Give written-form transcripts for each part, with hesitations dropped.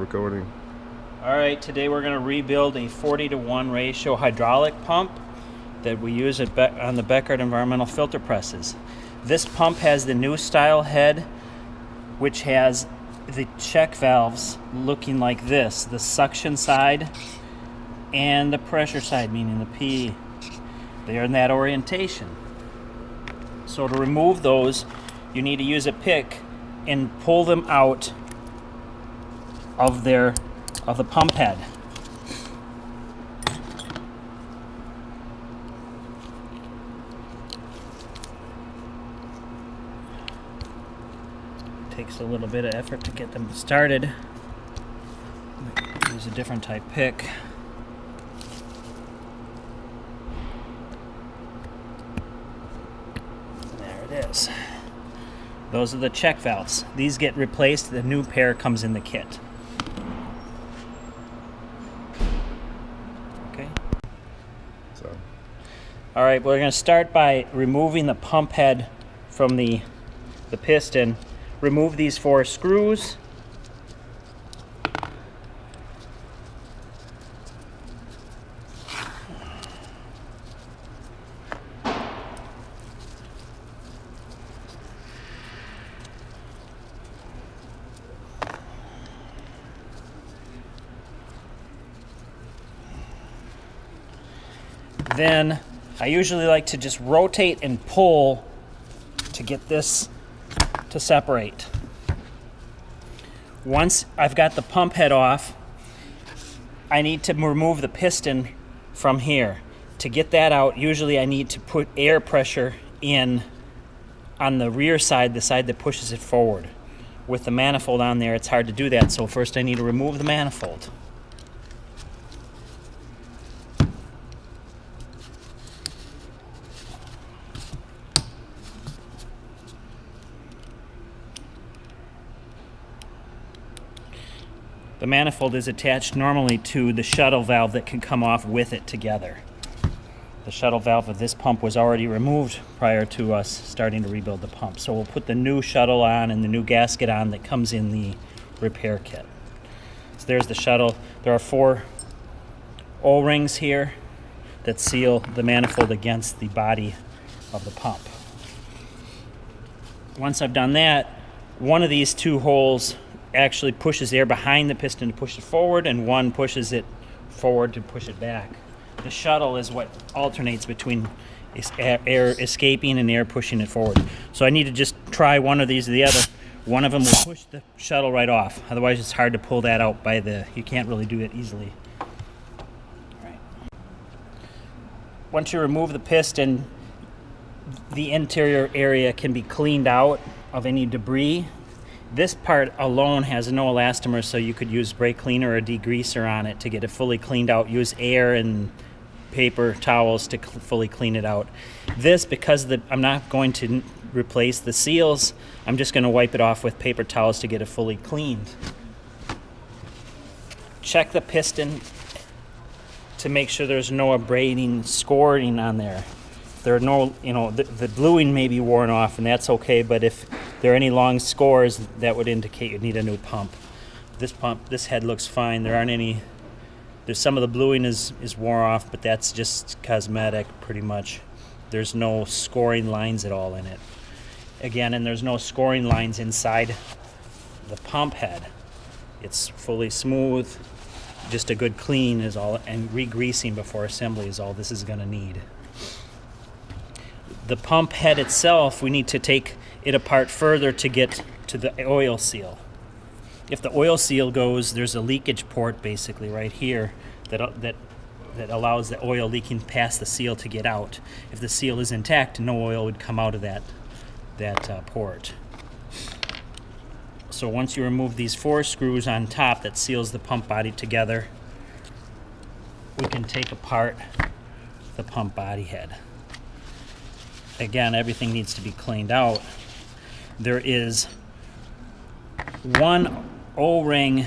Recording. Alright, today we're going to rebuild a 40-to-1 ratio hydraulic pump that we use on the Beckart environmental filter presses. This pump has the new style head, which has the check valves looking like this, the suction side and the pressure side, meaning the P. They're in that orientation. So to remove those, you need to use a pick and pull them out of the pump head. It takes a little bit of effort to get them started. Use a different type pick. There it is. Those are the check valves. These get replaced. The new pair comes in the kit. All right, we're going to start by removing the pump head from the piston. Remove these 4 screws. Then I usually like to just rotate and pull to get this to separate. Once I've got the pump head off, I need to remove the piston from here. To get that out, usually I need to put air pressure in on the rear side, the side that pushes it forward. With the manifold on there, it's hard to do that, so first I need to remove the manifold. The manifold is attached normally to the shuttle valve that can come off with it together. The shuttle valve of this pump was already removed prior to us starting to rebuild the pump. So we'll put the new shuttle on and the new gasket on that comes in the repair kit. So there's the shuttle. There are 4 O-rings here that seal the manifold against the body of the pump. Once I've done that, one of these 2 holes actually pushes air behind the piston to push it forward, and one pushes it forward to push it back. The shuttle is what alternates between air escaping and air pushing it forward. So I need to just try one of these or the other. One of them will push the shuttle right off. Otherwise it's hard to pull that out you can't really do it easily. All right. Once you remove the piston, the interior area can be cleaned out of any debris. This part alone has no elastomer, so you could use brake cleaner or degreaser on it to get it fully cleaned out. Use air and paper towels to fully clean it out. This, because I'm not going to replace the seals, I'm just going to wipe it off with paper towels to get it fully cleaned. Check the piston to make sure there's no abrading, scoring on there. There are no, the bluing may be worn off, and that's okay, but if there are any long scores, that would indicate you need a new pump. This head looks fine. There aren't any, there's some of the bluing is worn off, but that's just cosmetic pretty much. There's no scoring lines at all in it. Again, and there's no scoring lines inside the pump head. It's fully smooth. Just a good clean is all, and re-greasing before assembly is all this is gonna need. The pump head itself, we need to take it apart further to get to the oil seal. If the oil seal goes, there's a leakage port basically right here that allows the oil leaking past the seal to get out. If the seal is intact, no oil would come out of that port. So once you remove these 4 screws on top that seals the pump body together, we can take apart the pump body head. Again, everything needs to be cleaned out. There is 1 O-ring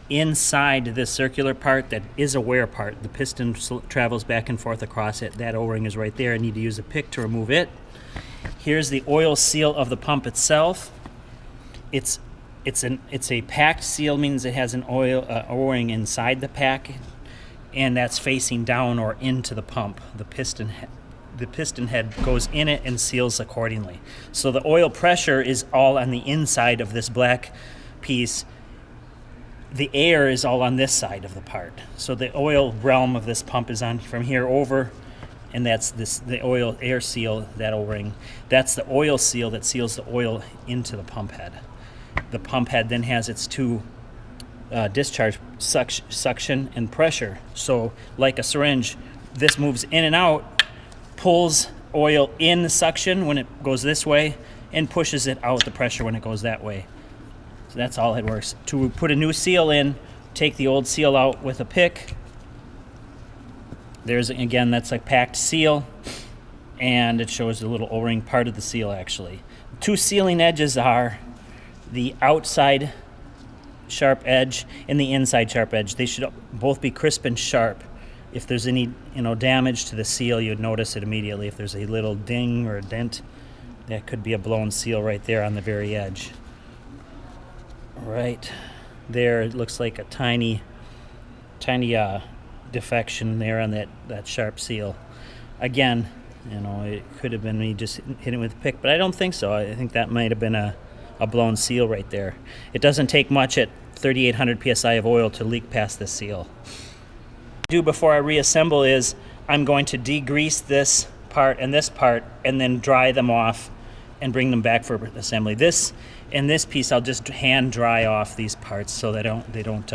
inside this circular part that is a wear part. The piston travels back and forth across it. That O-ring is right there. I need to use a pick to remove it. Here's the oil seal of the pump itself. It's It's a packed seal, means it has an oil O-ring inside the pack, and that's facing down or into the pump. The piston head goes in it and seals accordingly. So the oil pressure is all on the inside of this black piece. The air is all on this side of the part. So the oil realm of this pump is on from here over, and that's the oil air seal, that O-ring. That's the oil seal that seals the oil into the pump head. The pump head then has its two discharge, suction and pressure. So like a syringe, this moves in and out, pulls oil in the suction when it goes this way, and pushes it out the pressure when it goes that way. So that's all it works. To put a new seal in, take the old seal out with a pick. There's, again, that's a packed seal, and it shows the little O-ring part of the seal actually. Two sealing edges are the outside sharp edge and the inside sharp edge. They should both be crisp and sharp. If there's any damage to the seal, you'd notice it immediately. If there's a little ding or a dent, that could be a blown seal right there on the very edge. Right there, it looks like a tiny defection there on that sharp seal. Again, it could have been me just hitting it with a pick, but I don't think so. I think that might have been a blown seal right there. It doesn't take much at 3,800 psi of oil to leak past this seal. What I do before I reassemble is I'm going to degrease this part and then dry them off and bring them back for assembly. This piece I'll just hand dry off these parts so they don't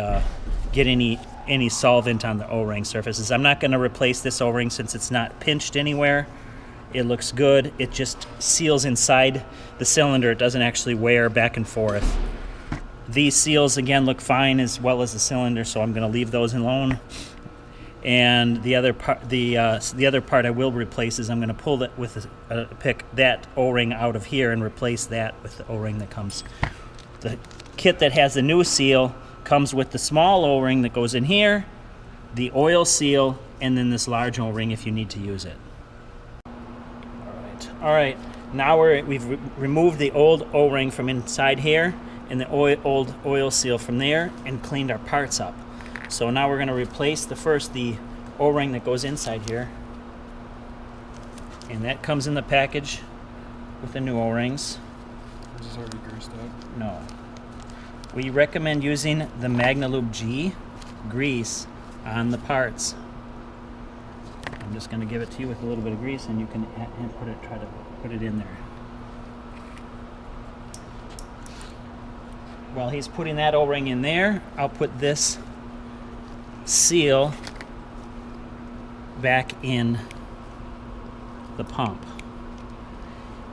get any solvent on the O-ring surfaces. I'm not going to replace this O-ring since it's not pinched anywhere. It looks good. It just seals inside the cylinder. It doesn't actually wear back and forth. These seals again look fine as well as the cylinder, so I'm going to leave those alone. And the other part I will replace is I'm going to pull that with pick that O-ring out of here and replace that with the O-ring that comes. The kit that has the new seal comes with the small O-ring that goes in here, the oil seal, and then this large O-ring if you need to use it. All right. Now we've removed the old O-ring from inside here and the old oil seal from there and cleaned our parts up. So now we're going to replace the O-ring that goes inside here, and that comes in the package with the new O-rings. Is this already greased up? No. We recommend using the MagnaLube G grease on the parts. I'm just going to give it to you with a little bit of grease, and you can try to put it in there. While he's putting that O-ring in there, I'll put this seal back in the pump.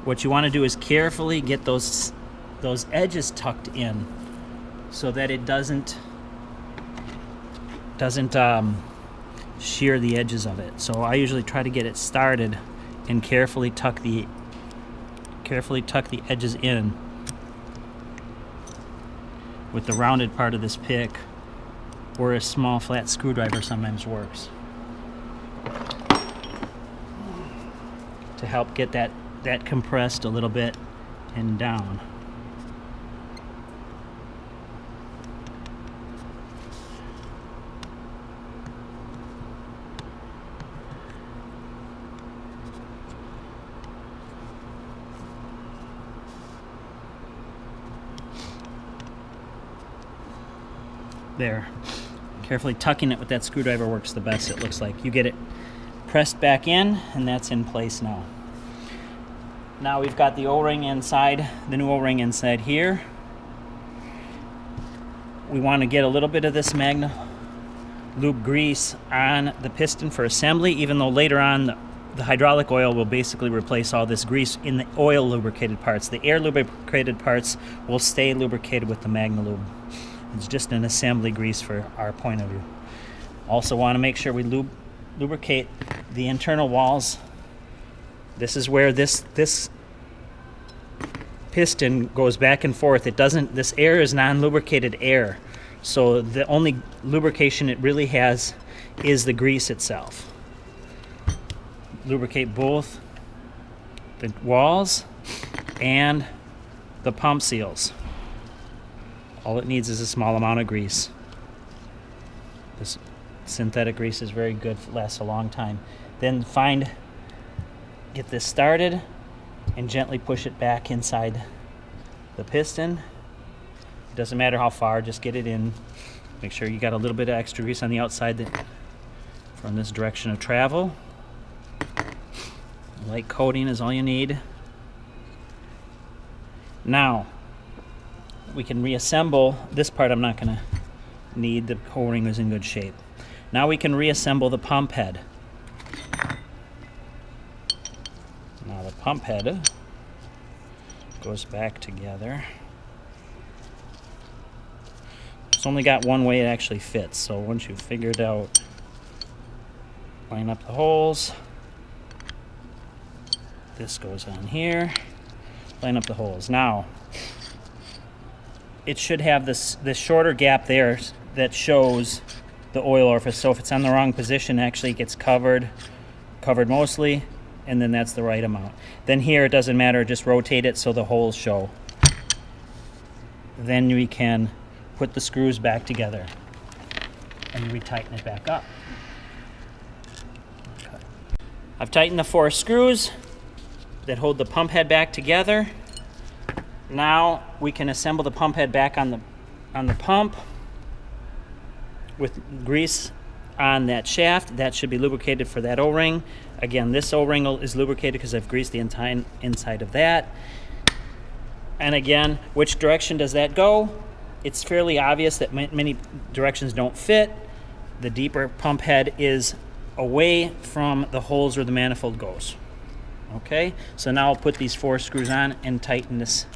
What you want to do is carefully get those edges tucked in so that it doesn't shear the edges of it. So I usually try to get it started and carefully tuck the edges in with the rounded part of this pick, or a small flat screwdriver sometimes works to help get that compressed a little bit and down. There. Carefully tucking it with that screwdriver works the best, it looks like. You get it pressed back in, and that's in place now. Now we've got the O-ring inside, the new O-ring inside here. We want to get a little bit of this MagnaLube grease on the piston for assembly, even though later on the hydraulic oil will basically replace all this grease in the oil lubricated parts. The air lubricated parts will stay lubricated with the MagnaLube. It's just an assembly grease for our point of view. Also want to make sure we lubricate the internal walls. This is where this piston goes back and forth. This air is non-lubricated air. So the only lubrication it really has is the grease itself. Lubricate both the walls and the pump seals. All it needs is a small amount of grease. This synthetic grease is very good, lasts a long time. Then get this started and gently push it back inside the piston. It doesn't matter how far, just get it in. Make sure you got a little bit of extra grease on the outside from this direction of travel. Light coating is all you need. Now, we can reassemble this part. I'm not going to need. The O-ring is in good shape. Now we can reassemble the pump head. Now the pump head goes back together. It's only got one way it actually fits, so once you've figured out, line up the holes. This goes on here. Line up the holes. Now, it should have this shorter gap there that shows the oil orifice. So if it's on the wrong position, actually it gets covered mostly, and then that's the right amount. Then here, it doesn't matter, just rotate it so the holes show. Then we can put the screws back together and retighten it back up. Okay. I've tightened the 4 screws that hold the pump head back together. Now we can assemble the pump head back on the pump with grease on that shaft. That should be lubricated for that O-ring. Again, this O-ring is lubricated because I've greased the entire inside of that. And again, which direction does that go? It's fairly obvious that many directions don't fit. The deeper pump head is away from the holes where the manifold goes. Okay, so now I'll put these 4 screws on and tighten this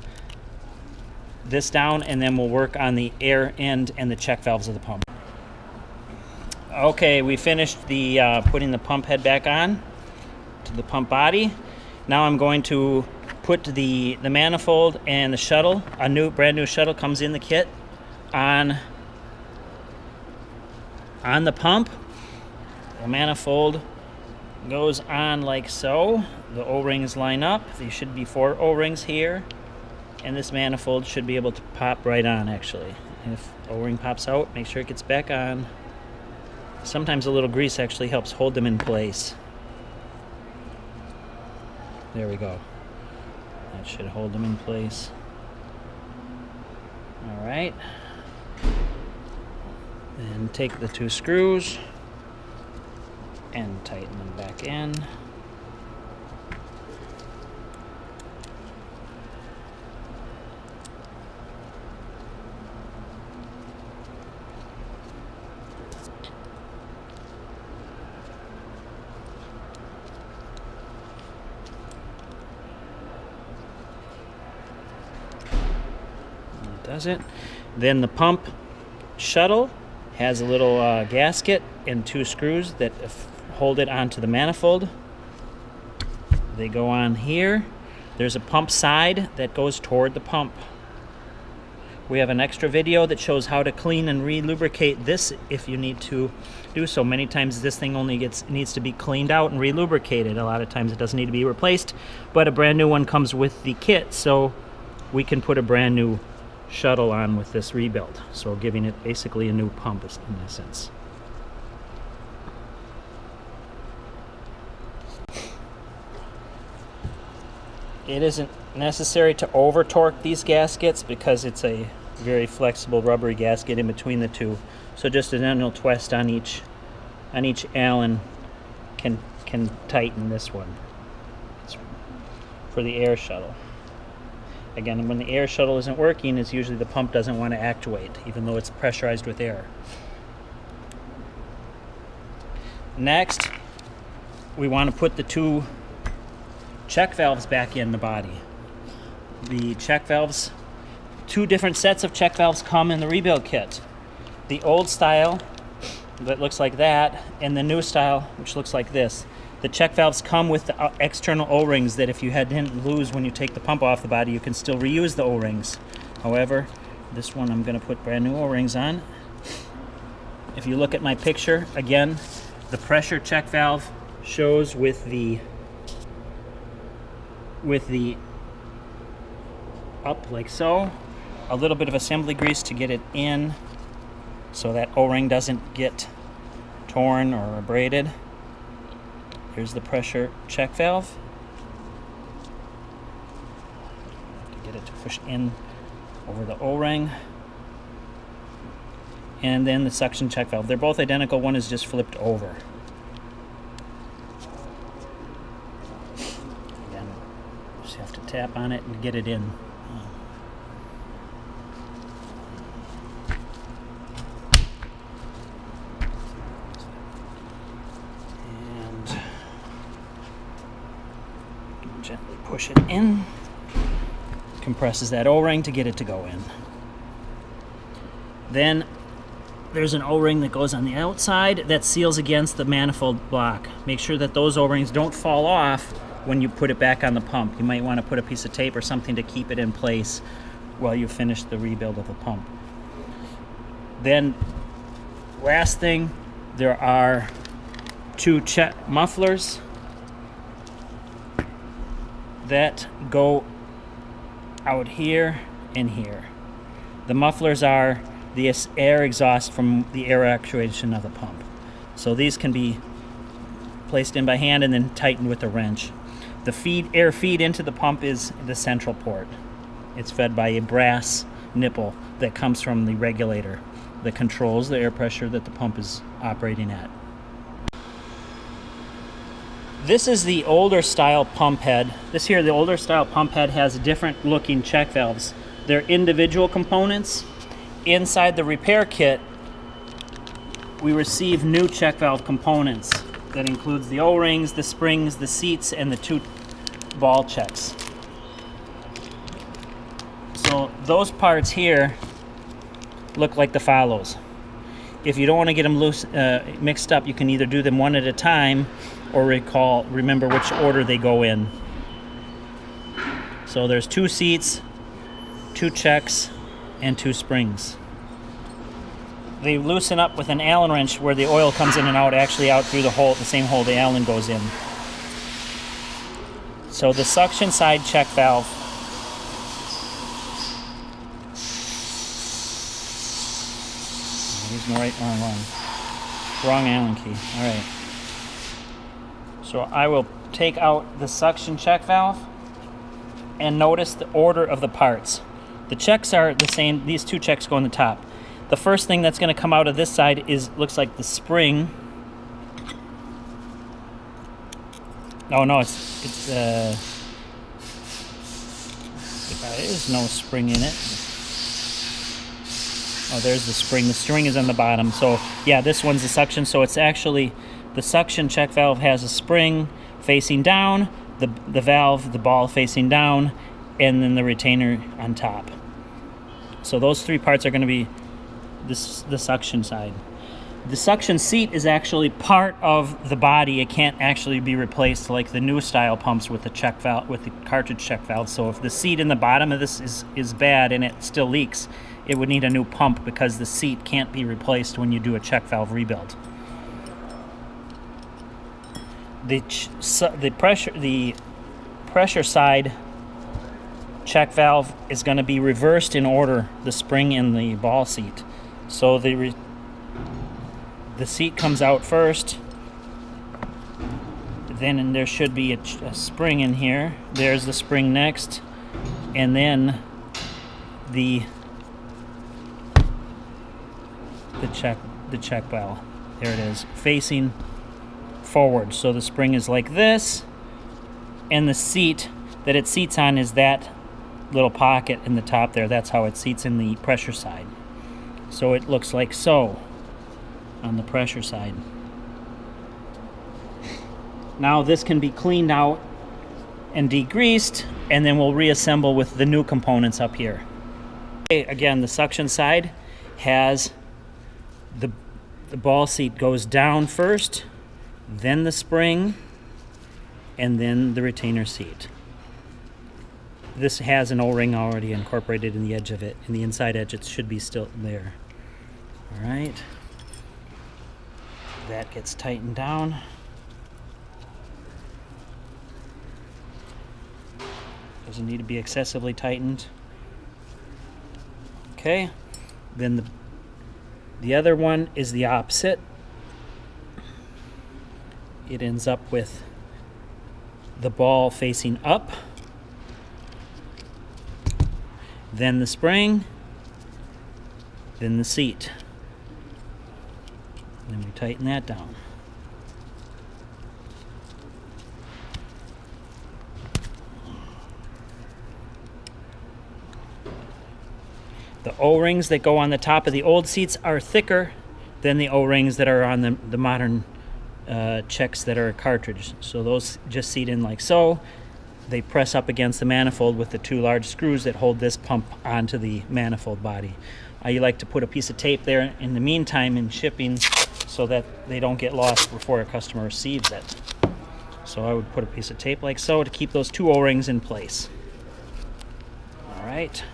down, and then we'll work on the air end and the check valves of the pump. Okay, we finished the putting the pump head back on to the pump body. Now I'm going to put the manifold and the shuttle. A brand new shuttle comes in the kit on the pump. The manifold goes on like so. The O-rings line up. There should be 4 O-rings here, and this manifold should be able to pop right on actually. And if O-ring pops out, make sure it gets back on. Sometimes a little grease actually helps hold them in place. There we go. That should hold them in place. All right. Then take the 2 screws and tighten them back in. Does it. Then the pump shuttle has a little gasket and 2 screws that hold it onto the manifold. They go on here. There's a pump side that goes toward the pump. We have an extra video that shows how to clean and re-lubricate this if you need to do so. Many times this thing only needs to be cleaned out and re-lubricated. A lot of times it doesn't need to be replaced, but a brand new one comes with the kit, so we can put a brand new shuttle on with this rebuild, so giving it basically a new pump in essence. It isn't necessary to over torque these gaskets because it's a very flexible rubbery gasket in between the 2, so just a gentle twist on each Allen can tighten this one. It's for the air shuttle. Again, when the air shuttle isn't working, it's usually the pump doesn't want to actuate, even though it's pressurized with air. Next, we want to put the 2 check valves back in the body. The check valves, 2 different sets of check valves come in the rebuild kit. The old style, that looks like that, and the new style, which looks like this. The check valves come with the external O-rings that if you didn't lose when you take the pump off the body, you can still reuse the O-rings. However, this one I'm going to put brand new O-rings on. If you look at my picture, again, the pressure check valve shows with the up like so. a little bit of assembly grease to get it in so that O-ring doesn't get torn or abraded. Here's the pressure check valve. To get it to push in over the O-ring. And then the suction check valve. They're both identical. One is just flipped over. Again, just have to tap on it and get it in. And gently push it in. Compresses that O-ring to get it to go in. Then there's an O-ring that goes on the outside that seals against the manifold block. Make sure that those O-rings don't fall off when you put it back on the pump. You might want to put a piece of tape or something to keep it in place while you finish the rebuild of the pump. Then, last thing, there are two mufflers that go out here and here. The mufflers are the air exhaust from the air actuation of the pump. So these can be placed in by hand and then tightened with a wrench. The air feed into the pump is the central port. It's fed by a brass nipple that comes from the regulator that controls the air pressure that the pump is operating at. This is the older style pump head. The older style pump head has different looking check valves. They're individual components. Inside the repair kit, we receive new check valve components. That includes the O-rings, the springs, the seats, and the two ball checks. So those parts here look like the follows. If you don't want to get them mixed up, you can either do them one at a time or remember which order they go in. So there's 2 seats, 2 checks, and 2 springs. They loosen up with an Allen wrench where the oil comes in and out, actually out through the same hole the Allen goes in. So the suction side check valve using the right wrong Allen key. All right. So I will take out the suction check valve and notice the order of the parts. The checks are the same. These 2 checks go on the top. The first thing that's going to come out of this side looks like the spring. Oh no, there is no spring in it. Oh, there's the spring. The spring is on the bottom. So yeah, this one's the suction. So it's actually the suction check valve has a spring facing down, the valve, the ball facing down, and then the retainer on top. So those 3 parts are going to be the suction side. The suction seat is actually part of the body. It can't actually be replaced like the new style pumps with the check valve, with the cartridge check valve. So if the seat in the bottom of this is bad and it still leaks, it would need a new pump because the seat can't be replaced when you do a check valve rebuild. The pressure side check valve is going to be reversed in order, the spring and the ball seat. So the seat comes out first, then there should be a spring in here. There's the spring next, and then the check valve. There it is, facing forward. So the spring is like this, and the seat that it seats on is that little pocket in the top there. That's how it seats in the pressure side. So it looks like so on the pressure side. Now this can be cleaned out and degreased, and then we'll reassemble with the new components up here. Okay, again, the suction side has the ball seat goes down first, then the spring, and then the retainer seat. This has an O-ring already incorporated in the edge of it. In the inside edge, it should be still there. All right. That gets tightened down. Doesn't need to be excessively tightened. Okay, then the other one is the opposite. It ends up with the ball facing up, then the spring, then the seat. Then we tighten that down. The O-rings that go on the top of the old seats are thicker than the O-rings that are on the modern checks that are a cartridge. So those just seat in like so. They press up against the manifold with the two large screws that hold this pump onto the manifold body. I like to put a piece of tape there in the meantime in shipping so that they don't get lost before a customer receives it. So I would put a piece of tape like so to keep those two O-rings in place. All right.